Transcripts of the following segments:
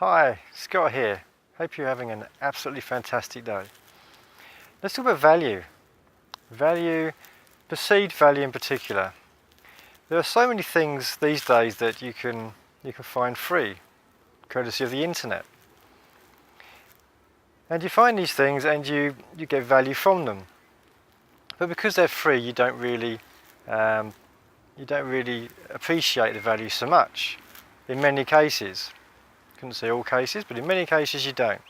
Hi, Scott here. Hope you're having an absolutely fantastic day. Let's talk about value. Value, perceived value in particular. There are so many things these days that you can find free, courtesy of the internet. And you find these things and you get value from them. But because they're free, you don't really appreciate the value so much. In many cases. Couldn't say all cases, but in many cases you don't.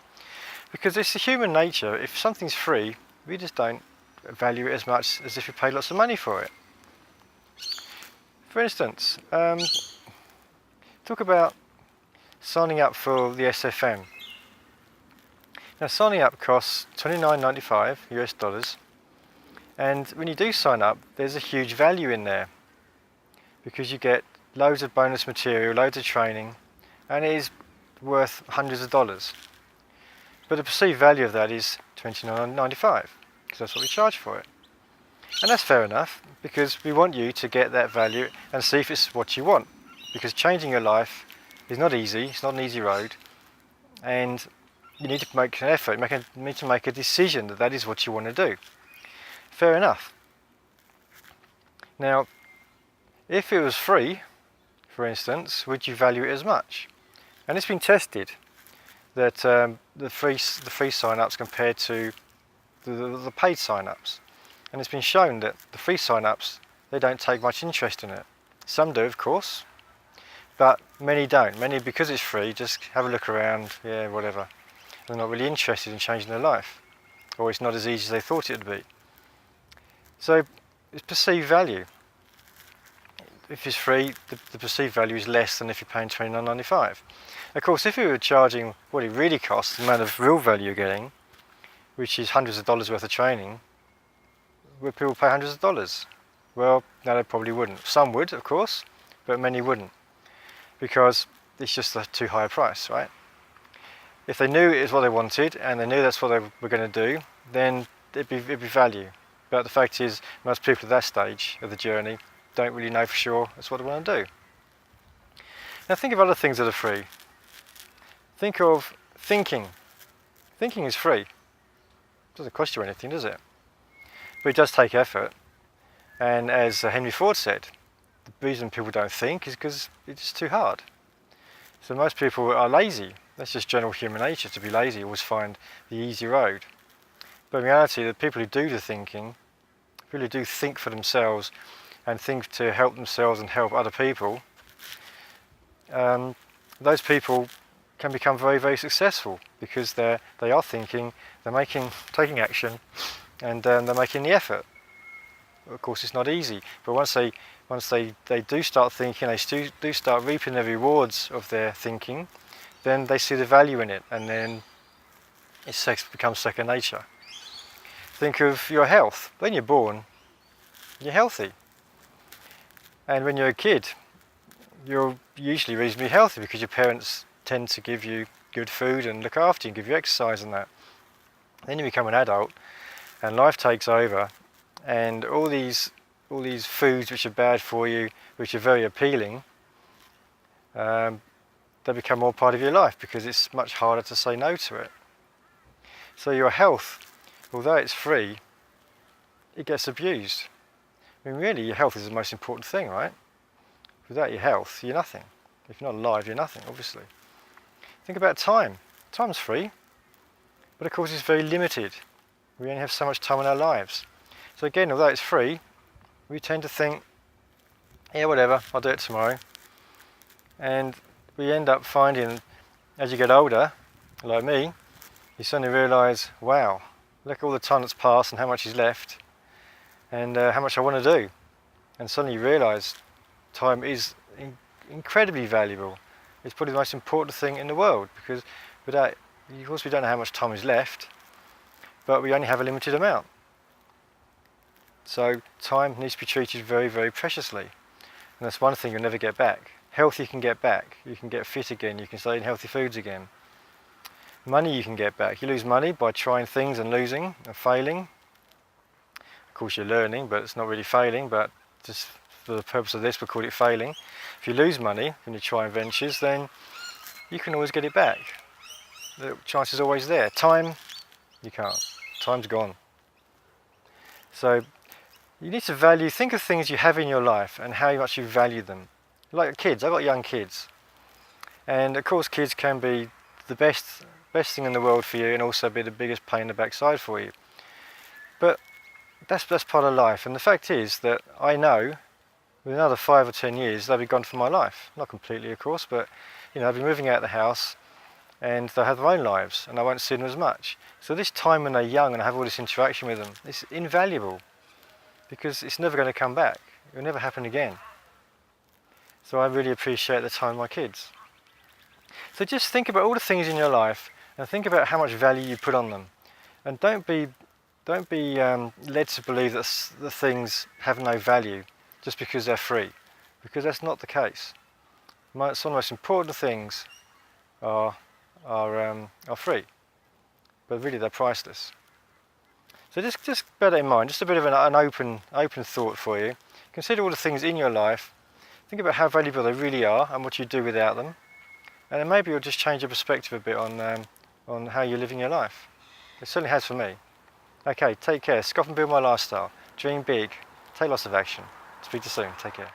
Because it's the human nature, if something's free, we just don't value it as much as if we pay lots of money for it. For instance, talk about signing up for the SFM. Now signing up costs $29.95 US, and when you do sign up, there's a huge value in there because you get loads of bonus material, loads of training, and it is worth hundreds of dollars. But the perceived value of that is $29.95 because that's what we charge for it. And that's fair enough because we want you to get that value and see if it's what you want, because changing your life is not easy, it's not an easy road, and you need to make an effort, you need to make a decision that that is what you want to do. Fair enough. Now, if it was free, for instance, would you value it as much? And it's been tested that the free sign-ups compared to the paid sign-ups. And it's been shown that the free sign-ups, they don't take much interest in it. Some do, of course, but many don't. Many, because it's free, just have a look around, yeah, whatever. They're not really interested in changing their life, or it's not as easy as they thought it would be. So it's perceived value. If it's free, the perceived value is less than if you're paying $29.95. Of course, if you were charging what it really costs, the amount of real value you're getting, which is hundreds of dollars worth of training, would people pay hundreds of dollars? Well, no, they probably wouldn't. Some would, of course, but many wouldn't, because it's just a too high a price, right? If they knew it was what they wanted and they knew that's what they were going to do, then it'd be value. But the fact is, most people at that stage of the journey don't really know for sure that's what they want to do. Now think of other things that are free. Think of thinking. Thinking is free. It doesn't cost you anything, does it? But it does take effort. And as Henry Ford said, the reason people don't think is because it's too hard. So most people are lazy. That's just general human nature, to be lazy, always find the easy road. But in reality, the people who do the thinking, really do think for themselves and think to help themselves and help other people, those people can become very, very successful because they are thinking, they're taking action, and they're making the effort. Of course, it's not easy, but once they do start thinking, they do start reaping the rewards of their thinking, then they see the value in it, and then it becomes second nature. Think of your health. When you're born, you're healthy. And when you're a kid, you're usually reasonably healthy because your parents tend to give you good food and look after you and give you exercise and that. Then you become an adult and life takes over, and all these foods which are bad for you, which are very appealing, they become more part of your life because it's much harder to say no to it. So your health, although it's free, it gets abused. I mean, really, your health is the most important thing, right? Without your health, you're nothing. If you're not alive, you're nothing, obviously. Think about time. Time's free, but of course it's very limited. We only have so much time in our lives. So again, although it's free, we tend to think, yeah, whatever, I'll do it tomorrow. And we end up finding, as you get older, like me, you suddenly realise, wow, look at all the time that's passed and how much is left, and how much I want to do. And suddenly you realise time is incredibly valuable. It's probably the most important thing in the world, because without, of course we don't know how much time is left, but we only have a limited amount. So time needs to be treated very, very preciously. And that's one thing you'll never get back. Health you can get back. You can get fit again. You can stay in healthy foods again. Money you can get back. You lose money by trying things and losing and failing. Of course you're learning, but it's not really failing, but just for the purpose of this we'll call it failing. If you lose money when you try ventures, then you can always get it back. The chance is always there. Time, you can't. Time's gone. So you need to think of things you have in your life and how much you value them. Like kids, I've got young kids. And of course kids can be the best thing in the world for you and also be the biggest pain in the backside for you. But that's part of life, and the fact is that I know with another 5 or 10 years they'll be gone from my life. Not completely of course, but I'll be moving out of the house and they'll have their own lives and I won't see them as much. So this time when they're young and I have all this interaction with them, it's invaluable because it's never going to come back. It will never happen again. So I really appreciate the time with my kids. So just think about all the things in your life and think about how much value you put on them. And don't be led to believe that the things have no value just because they're free, because that's not the case. Some of the most important things are free, but really they're priceless. So just bear that in mind, just a bit of an open thought for you. Consider all the things in your life, think about how valuable they really are and what you do without them, and then maybe you'll just change your perspective a bit on how you're living your life. It certainly has for me. Okay, take care, Scott and Build My Lifestyle. Dream big, take lots of action. Speak to you soon, take care.